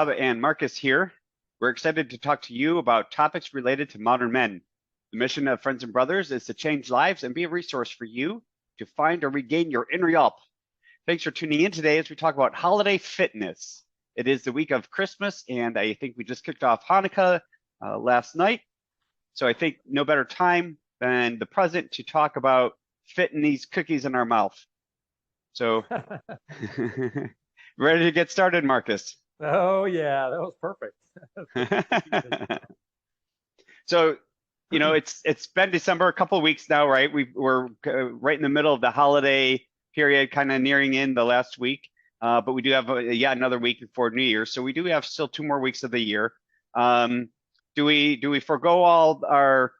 Bob and Marcus here. We're excited to talk to you about topics related to modern men. The mission of Friends and Brothers is to change lives and be a resource for you to find or regain your inner yelp. Thanks for tuning in today as we talk about holiday fitness. It is the week of Christmas, and I think we just kicked off Hanukkah last night. So I think no better time than the present to talk about fitting these cookies in our mouth. So, ready to get started, Marcus? Oh yeah, that was perfect. So, it's been December, a couple of weeks now, right? We're right in the middle of the holiday period, kind of nearing in the last week. But we do have another week before New Year's, so we do have still 2 more weeks of the year. Do we forego all our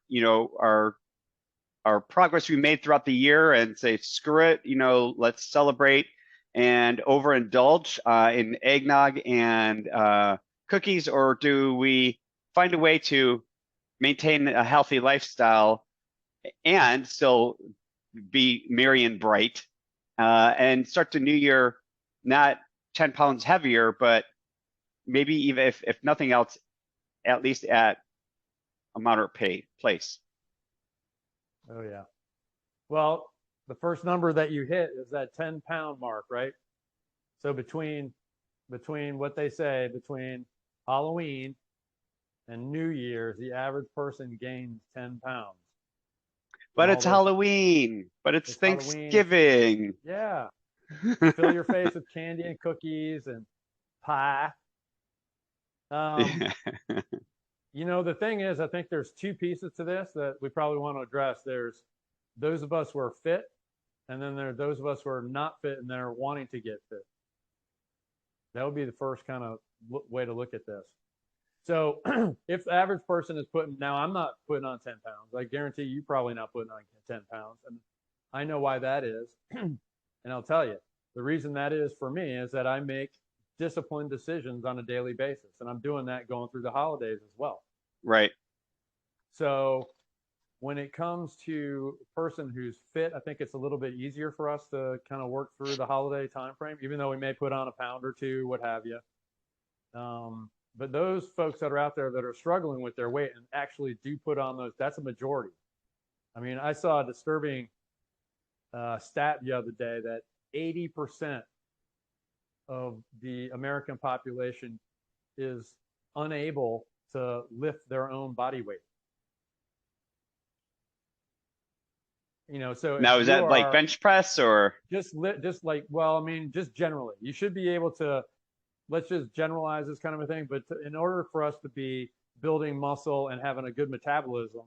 progress we made throughout the year and say screw it, let's celebrate and overindulge in eggnog and cookies, or do we find a way to maintain a healthy lifestyle and still be merry and bright and start the new year not 10 pounds heavier, but maybe even if nothing else, at least at a moderate place? Oh yeah. Well, the first number that you hit is that 10-pound mark, right? So between what they say, between Halloween and New Year's, the average person gains 10 pounds. But it's Halloween, but it's Thanksgiving. Yeah. Fill your face with candy and cookies and pie. The thing is, I think there's 2 pieces to this that we probably want to address. There's those of us who are fit, and then there are those of us who are not fit and they're wanting to get fit. That would be the first kind of way to look at this. So if the average person is now I'm not putting on 10 pounds. I guarantee you probably not putting on 10 pounds. And I know why that is. And I'll tell you, the reason that is for me is that I make disciplined decisions on a daily basis. And I'm doing that going through the holidays as well. Right. So when it comes to a person who's fit, I think it's a little bit easier for us to kind of work through the holiday time frame, even though we may put on a pound or 2, what have you. But those folks that are out there that are struggling with their weight and actually do put on those, that's a majority. I mean, I saw a disturbing stat the other day that 80% of the American population is unable to lift their own body weight. So now is that like bench press or just generally, you should be able to. Let's just generalize this kind of a thing. But in order for us to be building muscle and having a good metabolism,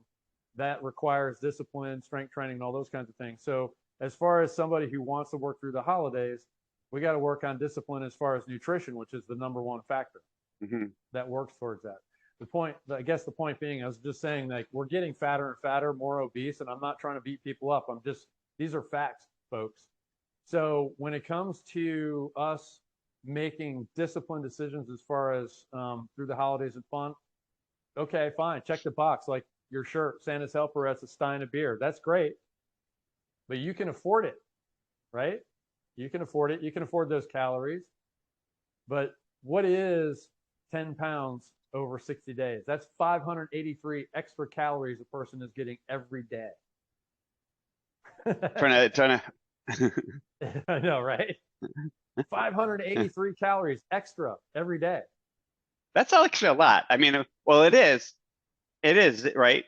that requires discipline, strength training, and all those kinds of things. So as far as somebody who wants to work through the holidays, we got to work on discipline as far as nutrition, which is the number 1 factor that works towards that. The point being, I was just saying, like, we're getting fatter and fatter, more obese, and I'm not trying to beat people up. These are facts, folks. So when it comes to us making disciplined decisions as far as through the holidays and fun, okay, fine, check the box. Like your shirt, Santa's helper has a stein of beer. That's great, but you can afford it, right? You can afford it. You can afford those calories. But what is 10 pounds over 60 days? That's 583 extra calories a person is getting every day. trying to I know, right? 583 calories extra every day. That's actually a lot. I mean, well, it is, right?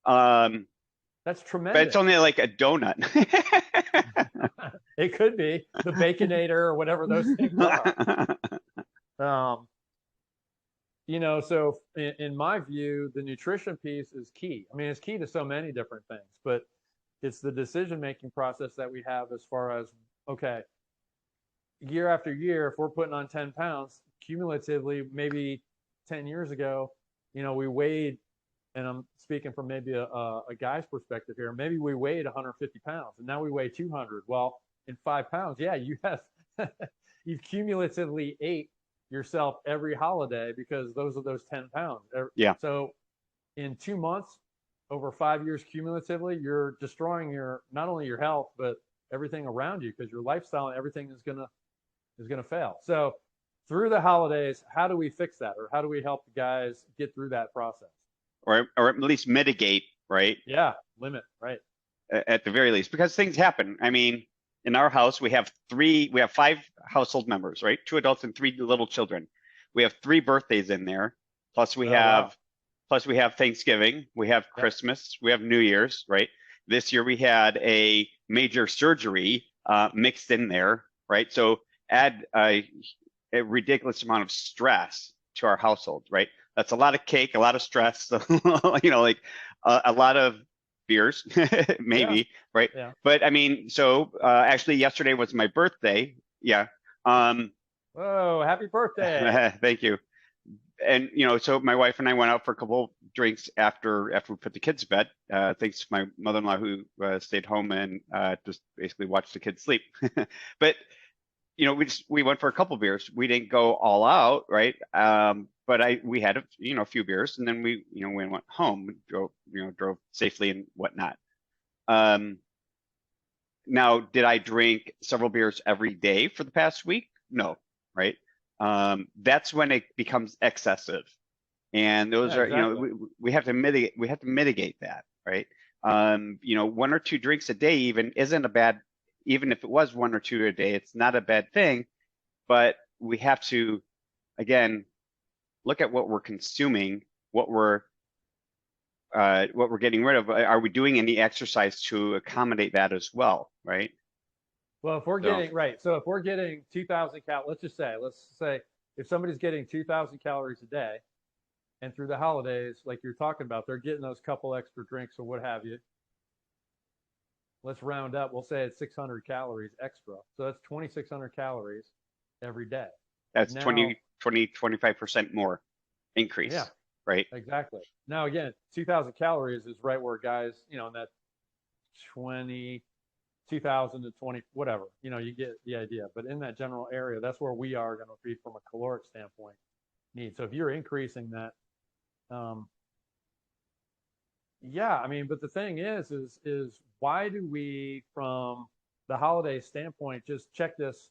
That's tremendous. But it's only like a donut. It could be the Baconator or whatever those things are. So in my view, the nutrition piece is key. I mean, it's key to so many different things, but it's the decision-making process that we have as far as, okay, year after year, if we're putting on 10 pounds, cumulatively, maybe 10 years ago, we weighed, and I'm speaking from maybe a guy's perspective here, maybe we weighed 150 pounds, and now we weigh 200. Well, in 5 pounds, yeah, you've cumulatively ate yourself every holiday because those are those 10 pounds. Yeah. So in 2 months, over 5 years cumulatively, you're destroying not only your health, but everything around you, because your lifestyle and everything is gonna fail. So through the holidays, how do we fix that, or how do we help the guys get through that process? or at least mitigate, right? Yeah, limit, right? At the very least, because things happen. I mean, in our house, we have five household members, right? Two adults and three little children. We have three birthdays in there. Plus we Oh, wow. have, plus we have Thanksgiving, we have Yep. Christmas, we have New Year's, right? This year we had a major surgery mixed in there, right? So add a ridiculous amount of stress to our household, right? That's a lot of cake, a lot of stress, like a lot of beers, maybe, right? Yeah. But I mean, so actually yesterday was my birthday. Yeah. Whoa, happy birthday. Thank you. And so my wife and I went out for a couple drinks after we put the kids to bed. Thanks to my mother-in-law who stayed home and just basically watched the kids sleep. But we went for a couple beers. We didn't go all out, right? But we had a few beers, and then we went home, drove safely and whatnot. Now, did I drink several beers every day for the past week? No, right? That's when it becomes excessive, and those Yeah, are exactly. we have to mitigate that, right? One or two drinks a day even isn't a bad, even if it was one or two a day, it's not a bad thing, but we have to, again, look at what we're consuming, what we're getting rid of. Are we doing any exercise to accommodate that as well, right? Well, if we're So getting right, so if we're getting 2,000 let's say if somebody's getting 2,000 calories a day, and through the holidays, like you're talking about, they're getting those couple extra drinks or what have you. Let's round up. We'll say it's 600 calories extra. So that's 2,600 calories every day. that's Now, 25% more yeah, increase, right? exactly. Now, again, 2,000 calories is right where guys, in that 20, 2,000 to 20, whatever, you get the idea. But in that general area, that's where we are going to be from a caloric standpoint need. So if you're increasing that, yeah, I mean, but the thing is why do we, from the holiday standpoint, just check this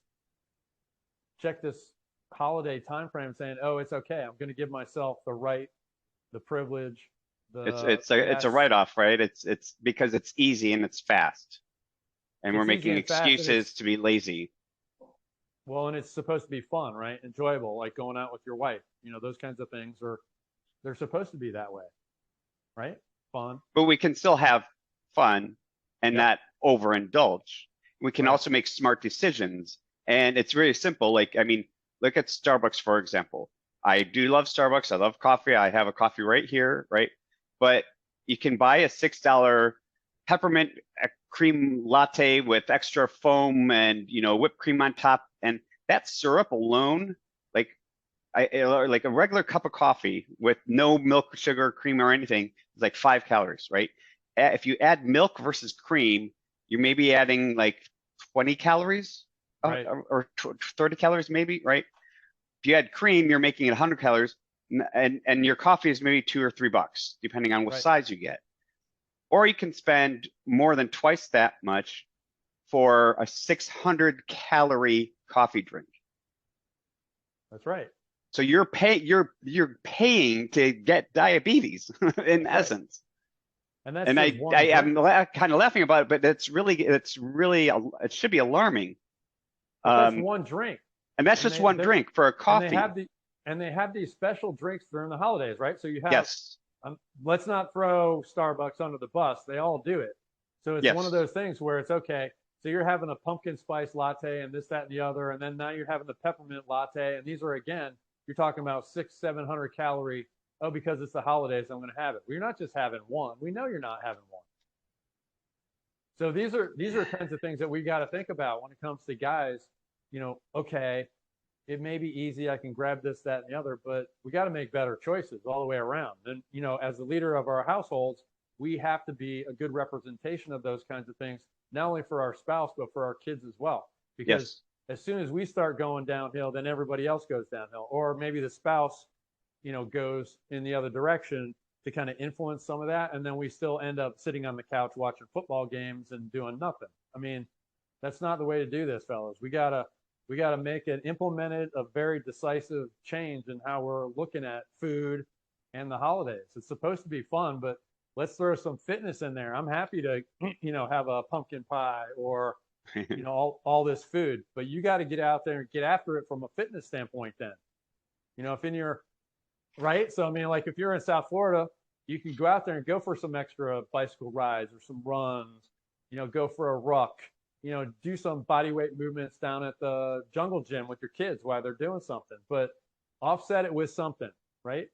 holiday time frame saying, oh, it's okay. I'm going to give myself the right, the privilege, It's the it's a it's a yes, write-off, right? It's because it's easy and it's fast, and we're it's easy making and fast, and excuses to be lazy. and it's supposed to be fun, right? Enjoyable, like going out with your wife. Those kinds of things they're supposed to be that way, right? Fun. But we can still have fun and Yep. not overindulge. We can Right. also make smart decisions, and it's really simple. Like, I mean, look at Starbucks, for example. I do love Starbucks. I love coffee. I have a coffee right here, right? But you can buy a $6 peppermint cream latte with extra foam and whipped cream on top, and that syrup alone, like like a regular cup of coffee with no milk, sugar, cream, or anything, is like 5 calories, right? If you add milk versus cream, you're maybe adding like 20 calories Right. or 30 calories, maybe, right? If you add cream, you're making it 100 calories, and your coffee is maybe $2 or $3, depending on what Right. size you get. Or you can spend more than twice that much for a 600-calorie coffee drink. That's right. So you're paying to get diabetes in That's right. essence. And that's And just I, one I drink. am kind of laughing about it, but it should be alarming. But that's Um, one drink. and that's And just one drink for a and they have coffee. these special drinks during the holidays, right? So you have, Yes, let's not throw Starbucks under the bus. They all do it. So it's one of yes, those things where it's okay. So you're having a pumpkin spice latte and this, that, and the other, and then now you're having the peppermint latte, and these are, again, you're talking about 600-700 calorie. Oh, because it's the holidays, I'm going to have it. Well, you're not just having one. We know you're not having one. So these are kinds of things that we got to think about when it comes to guys. Okay, it may be easy. I can grab this, that, and the other, but we got to make better choices all the way around. And, as the leader of our households, we have to be a good representation of those kinds of things, not only for our spouse, but for our kids as well. Because yes. as soon as we start going downhill, then everybody else goes downhill. Or maybe the spouse, goes in the other direction to kind of influence some of that. And then we still end up sitting on the couch watching football games and doing nothing. I mean, that's not the way to do this, fellas. We got to make it implemented a very decisive change in how we're looking at food and the holidays. It's supposed to be fun, but let's throw some fitness in there. I'm happy to, have a pumpkin pie or, all this food, but you got to get out there and get after it from a fitness standpoint then. If in your, right? So, I mean, like if you're in South Florida, you can go out there and go for some extra bicycle rides or some runs, go for a ruck, do some body weight movements down at the jungle gym with your kids while they're doing something, but offset it with something, right?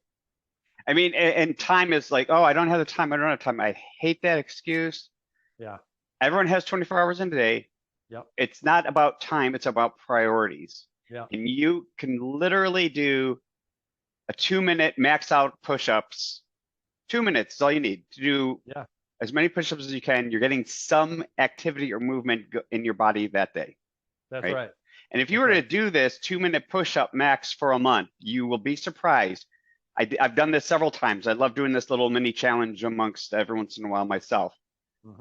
I mean, and time is like, oh, I don't have the time. I don't have time. I hate that excuse. Yeah. Everyone has 24 hours in a day. Yep. It's not about time. It's about priorities. Yeah. And you can literally do a 2-minute max out push-ups. 2 minutes is all you need to do. Yeah. As many push-ups as you can. You're getting some activity or movement in your body that day. That's right. right. And if you were to do this 2-minute push-up max for a month, you will be surprised. I've done this several times. I love doing this little mini challenge amongst every once in a while myself.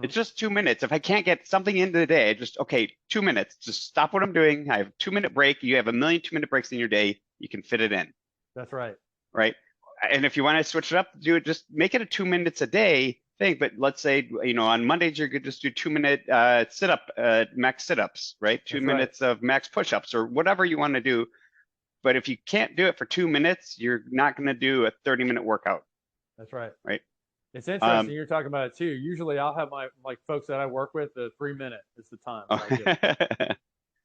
It's just 2 minutes. If I can't get something into the day, okay, 2 minutes. Just stop what I'm doing. I have a 2-minute break. You have a million 2-minute breaks in your day. You can fit it in. That's right. Right. And if you want to switch it up, just make it a 2 minutes a day thing. But let's say, on Mondays, you could just do 2-minute max sit-ups, right? 2 minutes of max push-ups or whatever you want to do. But if you can't do it for 2 minutes, you're not going to do a 30-minute workout. That's right. Right. It's interesting you're talking about it too. Usually I'll have my folks that I work with, the 3-minute is the time.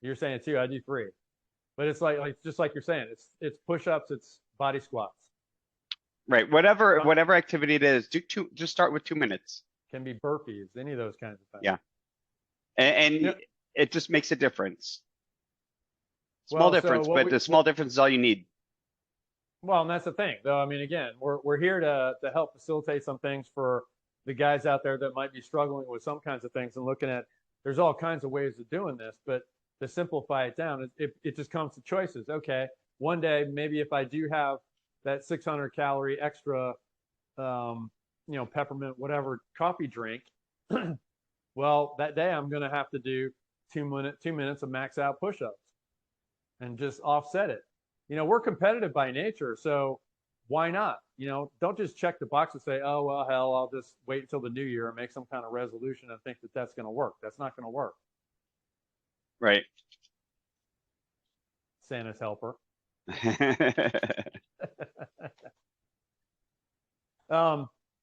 You're saying it too. I do 3. But it's like just like you're saying, it's push-ups, it's body squats. Right. Whatever activity it is, just start with 2 minutes. Can be burpees, any of those kinds of things. Yeah. And it just makes a difference. Small difference, but the small difference is all you need. Well, and that's the thing, though. I mean, again, we're here to help facilitate some things for the guys out there that might be struggling with some kinds of things and looking at. There's all kinds of ways of doing this, but to simplify it down, it just comes to choices. Okay, one day maybe if I do have that 600 calorie extra, peppermint whatever coffee drink, well, that day I'm going to have to do 2 minutes of max out push-ups and just offset it. We're competitive by nature, so why not? Don't just check the box and say, oh, well, hell, I'll just wait until the new year and make some kind of resolution and think that that's going to work. That's not going to work. Right. Santa's helper.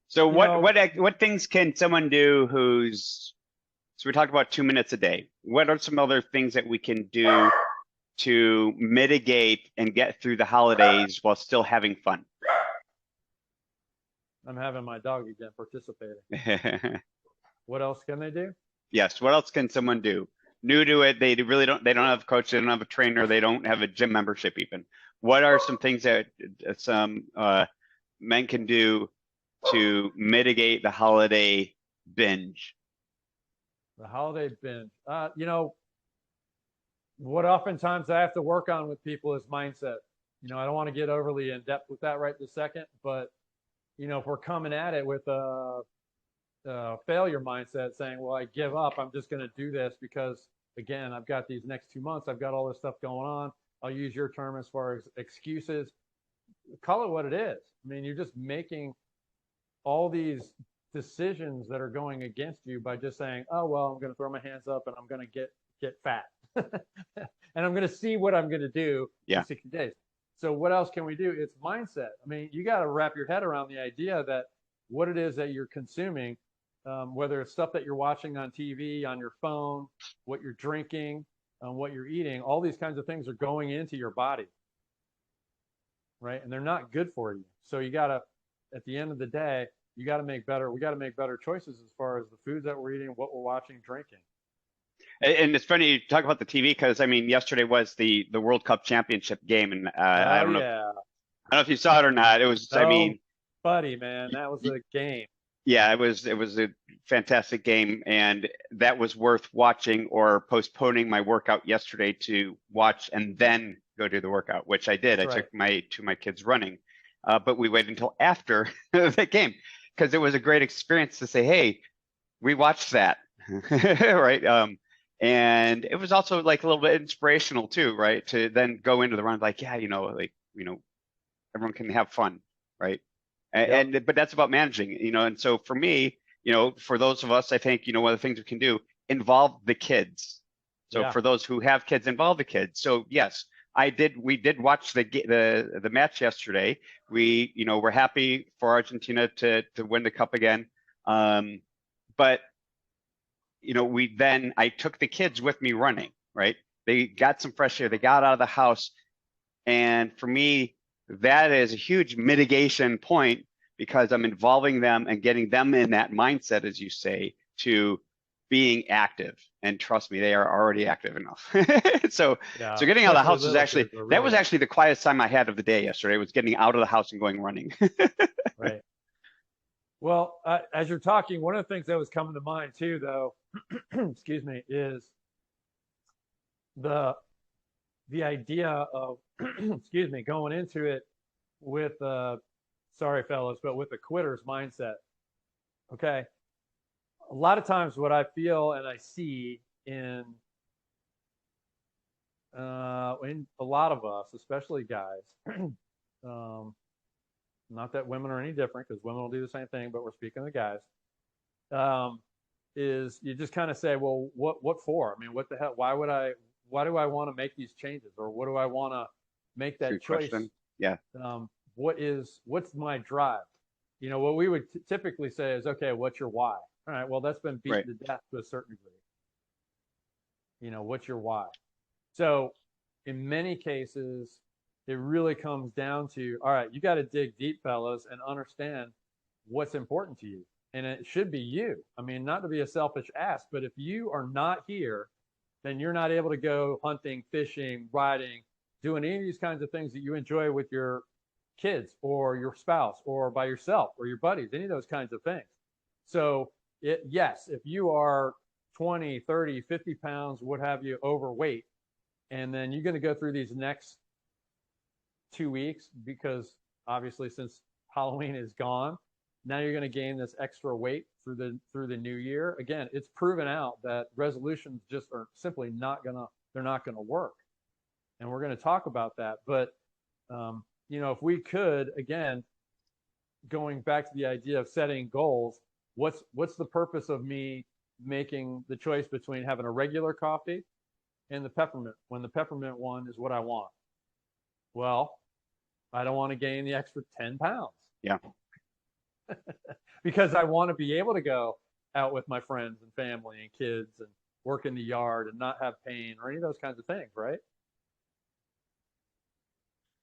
So what things can someone do so we talked about 2 minutes a day. What are some other things that we can do to mitigate and get through the holidays while still having fun? I'm having my dog again participating. What else can they do? Yes. What else can someone do? New to it, they don't have a coach, they don't have a trainer, they don't have a gym membership even. What are some things that some men can do to mitigate the holiday binge? The holiday binge. What oftentimes I have to work on with people is mindset. I don't want to get overly in depth with that right this second, but if we're coming at it with a failure mindset saying, well, I give up, I'm just going to do this because again, I've got these next 2 months, I've got all this stuff going on. I'll use your term as far as excuses. Call it what it is. I mean, you're just making all these decisions that are going against you by just saying, oh, well, I'm going to throw my hands up and I'm going to get fat. And I'm going to see what I'm going to do in 60 days. So what else can we do? It's mindset. I mean, you got to wrap your head around the idea that what it is that you're consuming, whether it's stuff that you're watching on TV, on your phone, what you're drinking, what you're eating, all these kinds of things are going into your body, right? And they're not good for you. So you got to, at the end of the day, we got to make better choices as far as the foods that we're eating, what we're watching, drinking. And it's funny you talk about the TV because yesterday was the World Cup Championship game, and I don't know if you saw it or not. It was, buddy, man, that was a game. Yeah, it was a fantastic game, and that was worth watching or postponing my workout yesterday to watch and then go do the workout, which I did. I took my kids running, but we waited until after the game because it was a great experience to say, hey, we watched that, right? And it was also like a little bit inspirational too, right? To then go into the run like, yeah, everyone can have fun, right? Yep. But that's about managing, and so for me, for those of us, I think, one of the things we can do, involve the kids. So Yeah. for those who have kids, involve the kids. So yes, we did watch the match yesterday. We're happy for Argentina to win the cup again. But I took the kids with me running, right? They got some fresh air, they got out of the house. And for me, that is a huge mitigation point because I'm involving them and getting them in that mindset, as you say, to being active. And trust me, they are already active enough. So, Yeah. so getting out of the Especially house little kids are that really was actually the quietest time I had of the day yesterday, was getting out of the house and going running. right. Well, as you're talking, one of the things that was coming to mind too, though, excuse me, is the the idea of excuse me, going into it with sorry fellas, but with a quitter's mindset. Okay. A lot of times what I feel and I see in a lot of us, especially guys, um, not that women are any different because women will do the same thing, but we're speaking of guys. Um, is you just kind of say, well, what for? I mean, what the hell? Why do I want to make these changes, or what do I want to make that Good choice? question. Yeah, What's my drive? What we would typically say is, okay, what's your why? All right, well, that's been right. beaten to death to a certain degree. What's your why? So, in many cases, it really comes down to, all right, you got to dig deep, fellas, and understand what's important to you. And it should be you. I mean, not to be a selfish ass, but if you are not here, then you're not able to go hunting, fishing, riding, doing any of these kinds of things that you enjoy with your kids or your spouse or by yourself or your buddies, any of those kinds of things. So, yes, if you are 20, 30, 50 pounds, what have you, overweight, and then you're going to go through these next 2 weeks because obviously since Halloween is gone, now you're going to gain this extra weight through the new year. Again, it's proven out that resolutions just are simply they're not gonna work, and we're going to talk about that. But if we could, again, going back to the idea of setting goals, what's the purpose of me making the choice between having a regular coffee and the peppermint when the peppermint one is what I want? Well, I don't want to gain the extra 10 pounds. Yeah. Because I want to be able to go out with my friends and family and kids and work in the yard and not have pain or any of those kinds of things, right?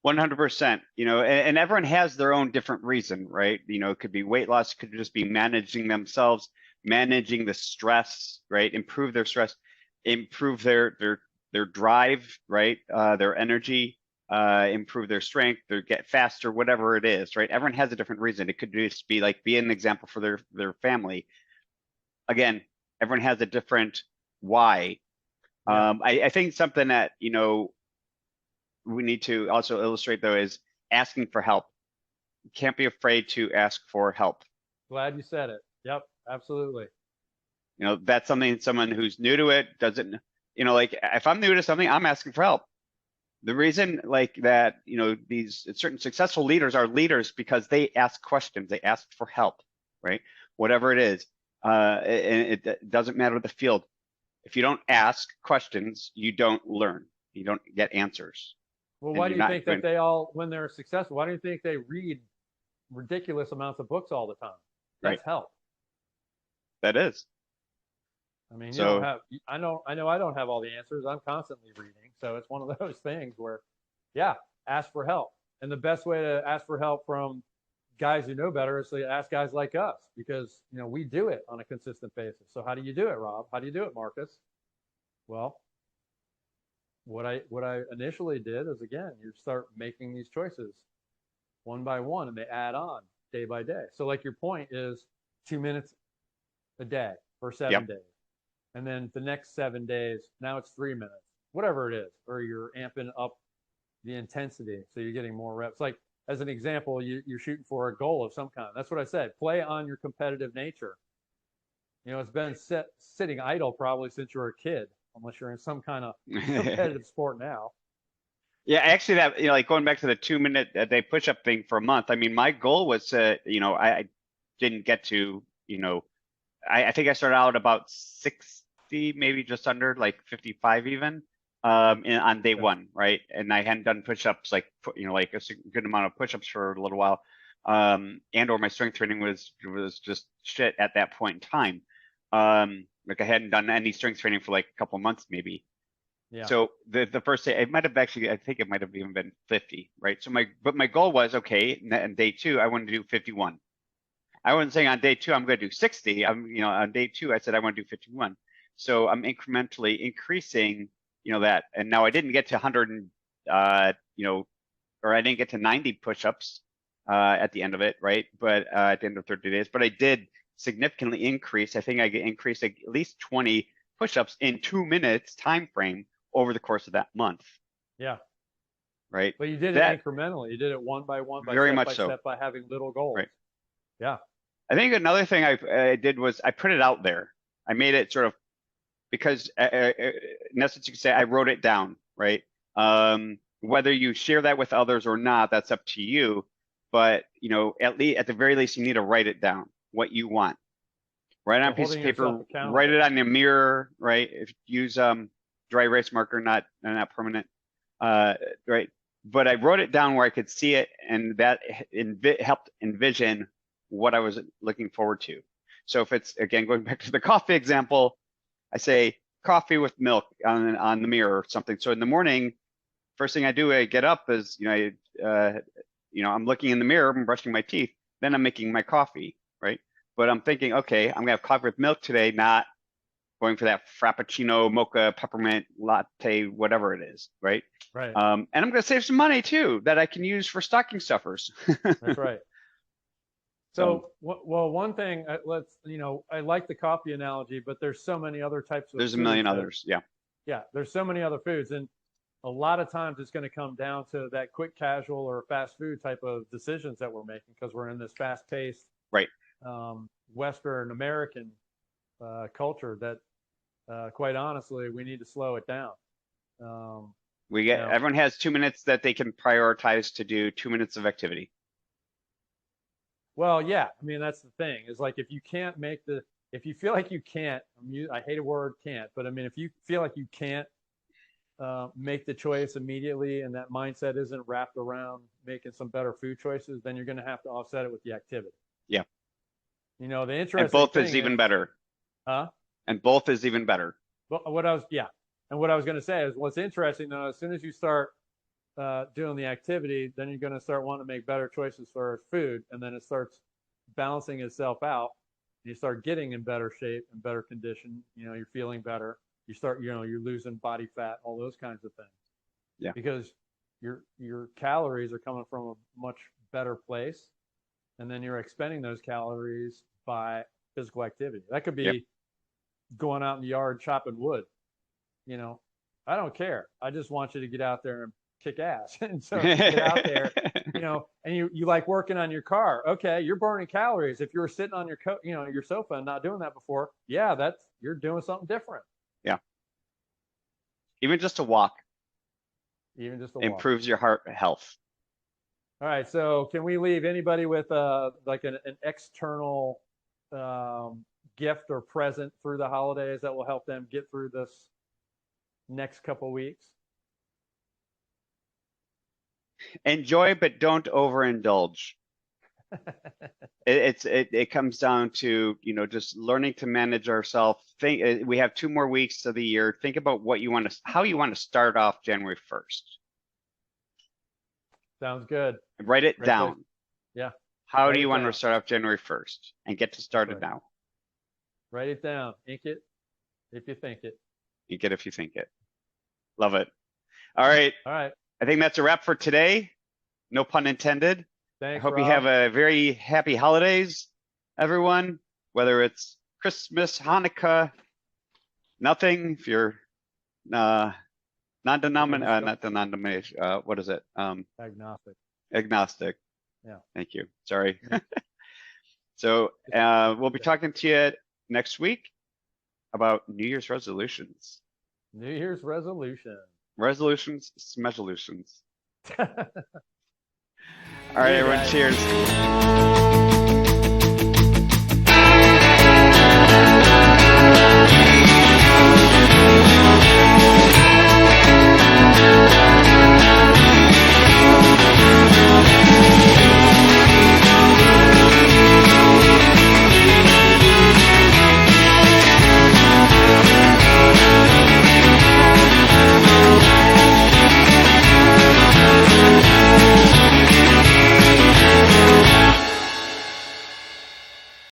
100%, and everyone has their own different reason, right? It could be weight loss, it could just be managing themselves, managing the stress, right? Improve their stress, improve their drive, right? Their energy, improve their strength, their get faster, whatever it is, right? Everyone has a different reason. It could just be like be an example for their family. Again, everyone has a different why. Yeah. I think something that we need to also illustrate though is asking for help. You can't be afraid to ask for help. Glad you said it. Yep, absolutely. That's someone who's new to it doesn't, like if I'm new to something, I'm asking for help. The reason like that, these certain successful leaders are leaders because they ask questions, they ask for help, right? Whatever it is. It doesn't matter the field. If you don't ask questions, you don't learn. You don't get answers. Well, And why do you're you not think that going, they all, when they're successful, why do you think they read ridiculous amounts of books all the time? right? That's help. That is. I mean, you don't So have, I know I don't have all the answers. I'm constantly reading. So it's one of those things where, yeah, ask for help. And the best way to ask for help from guys who know better is to ask guys like us because, we do it on a consistent basis. So how do you do it, Rob? How do you do it, Marcus? Well, what I initially did is, again, you start making these choices one by one and they add on day by day. So like your point is 2 minutes a day for yep. 7 days. And then the next 7 days, now it's 3 minutes, whatever it is, or you're amping up the intensity. So you're getting more reps. Like as an example, you're shooting for a goal of some kind. That's what I said. Play on your competitive nature. It's been sitting idle probably since you were a kid. unless you're in some kind of competitive sport now. Yeah, actually that, like going back to the 2 minute a day push-up thing for a month. I mean, my goal was to, I didn't get to, I think I started out about 60, maybe just under like 55 even, on day Okay. one, right? And I hadn't done push-ups like, like a good amount of push-ups for a little while. And or my strength training was just shit at that point in time. Like I hadn't done any strength training for like a couple months maybe. Yeah. So the first day, it might have actually, I think it might have even been 50, right? So my goal was, okay, and day two, I wanted to do 51. I wasn't saying on day two, I'm going to do 60. On day two, I said I want to do 51. So I'm incrementally increasing, that. And now I didn't get to 100, or I didn't get to 90 push-ups at the end of it, right? But at the end of 30 days, but I did significantly increase. I think I increased at least 20 push-ups in 2 minutes time frame over the course of that month, Yeah. right? But you did That it incrementally. You did it one by one, by very step much by so, step, by having little goals. right? Yeah. I think another thing I did was I put it out there. I made it sort of because, in essence, you could say I wrote it down, right? Whether you share that with others or not, that's up to you. But at the very least, you need to write it down what you want. Write it on a piece of Holding yourself paper. accountable. Write it on your mirror, right? If use dry erase marker, not permanent, right? But I wrote it down where I could see it, and that helped envision what I was looking forward to. So if it's, again, going back to the coffee example, I say coffee with milk on the mirror or something. So in the morning, first thing I do, I get up is, I'm looking in the mirror, I'm brushing my teeth, then I'm making my coffee, right? But I'm thinking, okay, I'm gonna have coffee with milk today, not going for that frappuccino, mocha, peppermint, latte, whatever it is, right? Right. And I'm gonna save some money too that I can use for stocking stuffers. That's right. So, well, one thing, I like the coffee analogy, but there's so many other types of There's a foods million that- others, yeah. Yeah, there's so many other foods, and a lot of times it's going to come down to that quick casual or fast food type of decisions that we're making because we're in this fast-paced, right, Western American culture that, quite honestly, we need to slow it down. Everyone has 2 minutes that they can prioritize to do 2 minutes of activity. Well, yeah, I mean that's the thing. Is like if you feel like you can't, I hate a word can't, but I mean if you feel like you can't make the choice immediately and that mindset isn't wrapped around making some better food choices, then you're going to have to offset it with the activity. Yeah. The interesting and both thing is even better. Huh? And both is even better. But what I was going to say is what's interesting though, as soon as you start doing the activity, then you're going to start wanting to make better choices for food, and then it starts balancing itself out. And you start getting in better shape and better condition. You're feeling better. You start, you're losing body fat, all those kinds of things. Yeah. Because your calories are coming from a much better place, and then you're expending those calories by physical activity. That could be going out in the yard chopping wood. I don't care. I just want you to get out there and kick ass. And so you get out there, and you like working on your car. Okay, you're burning calories. If you were sitting on your sofa and not doing that before, yeah, you're doing something different. Yeah. Even just a walk. Even just a walk improves your heart health. All right. So can we leave anybody with like an external gift or present through the holidays that will help them get through this next couple weeks? Enjoy, but don't overindulge. It comes down to, just learning to manage ourselves. We have 2 more weeks of the year. Think about how you want to start off January 1st. Sounds good. Write it down. Place. Yeah. How do you want to start off January 1st and get to started now? Write it down. Ink it if you think it. Ink it if you think it. Love it. All right. All right. I think that's a wrap for today. No pun intended. Thanks, I hope Rob. you have a very happy holidays, everyone, whether it's Christmas, Hanukkah, nothing, if you're not the non-denomination, what is it? Agnostic. Agnostic. Yeah. Thank you. Sorry. So we'll be talking to you next week about New Year's resolutions. New Year's resolution. Resolutions, smesolutions. See All right, you everyone, guys. cheers.